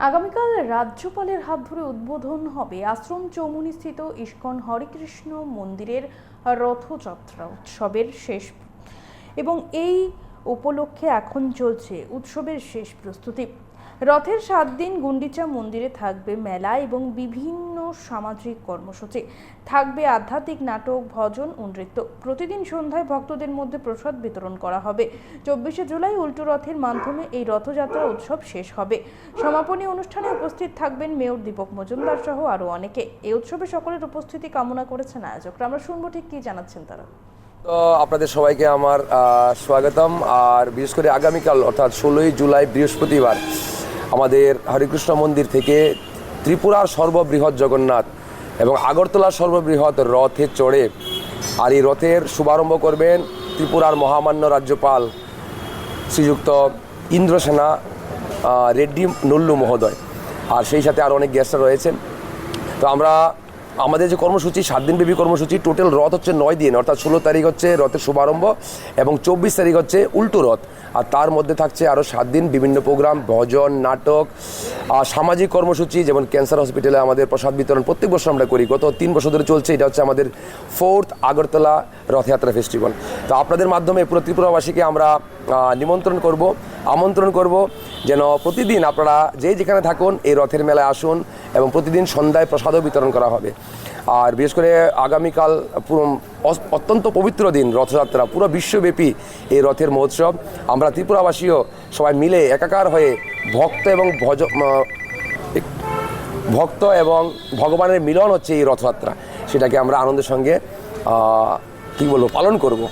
আগামীকাল রাজ্যপালের হাত ধরে উদ্বোধন হবে আশ্রম চৌমুহনী স্থিত ইস্কন হরেকৃষ্ণ মন্দিরের রথযাত্রা উৎসবের শেষ এবং এই উপলক্ষে এখন চলছে উৎসবের শেষ প্রস্তুতি। রথের 7 দিন গুন্ডিচা মন্দিরে থাকবে মেলা এবং বিভিন্ন সামাজিক কর্মসূচি, থাকবে আধ্যাত্মিক নাটক, ভজন ও নৃত্য। প্রতিদিন সন্ধ্যায় ভক্তদের মধ্যে প্রসাদ বিতরণ করা হবে। 24শে জুলাই উল্টো রথের মাধ্যমে এই রথযাত্রা উৎসব শেষ হবে। সমাপনী অনুষ্ঠানে উপস্থিত থাকবেন মেয়র দীপক মজুমদার সহ আরও অনেকে। এই উৎসবে সকলের উপস্থিতি কামনা করেছেন আয়োজকরা। আমরা শুনবো ঠিক কি জানাচ্ছেন তারা। তো আপনাদের সবাইকে আমার স্বাগতম। আর বিশেষ করে আগামীকাল অর্থাৎ 16ই জুলাই বৃহস্পতিবার আমাদের হরেকৃষ্ণ মন্দির থেকে ত্রিপুরার সর্ববৃহৎ জগন্নাথ এবং আগরতলার সর্ববৃহৎ রথে চড়ে আর এই রথের শুভারম্ভ করবেন ত্রিপুরার মহামান্য রাজ্যপাল শ্রীযুক্ত ইন্দ্রসেনা রেড্ডি নল্লু মহোদয়, আর সেই সাথে আরও অনেক গেস্টরা রয়েছেন। তো আমাদের যে কর্মসূচি 7 দিনব্যাপী কর্মসূচি, টোটাল রথ হচ্ছে 9 দিন, অর্থাৎ 16 তারিখ হচ্ছে রথের শুভারম্ভ এবং 24 তারিখ হচ্ছে উল্টো রথ। আর তার মধ্যে থাকছে আরও 7 দিন বিভিন্ন প্রোগ্রাম, ভজন, নাটক, সামাজিক কর্মসূচি, যেমন ক্যান্সার হসপিটালে আমাদের প্রসাদ বিতরণ প্রত্যেক বছর আমরা করি, গত 3 বছর ধরে চলছে। এটা হচ্ছে আমাদের 4th আগরতলা রথযাত্রা ফেস্টিভ্যাল। তো আপনাদের মাধ্যমে পুরো ত্রিপুরাবাসীকে আমরা আমন্ত্রণ করব যেন প্রতিদিন আপনারা যেখানে থাকুন এই রথের মেলায় আসুন এবং প্রতিদিন সন্ধ্যায় প্রসাদও বিতরণ করা হবে। আর বিশেষ করে আগামীকাল অত্যন্ত পবিত্র দিন রথযাত্রা, পুরো বিশ্বব্যাপী এই রথের মহোৎসব। আমরা ত্রিপুরাবাসীও সবাই মিলে একাকার হয়ে ভক্ত এবং ভগবানের মিলন হচ্ছে এই রথযাত্রা, সেটাকে আমরা আনন্দের সঙ্গে পালন করব।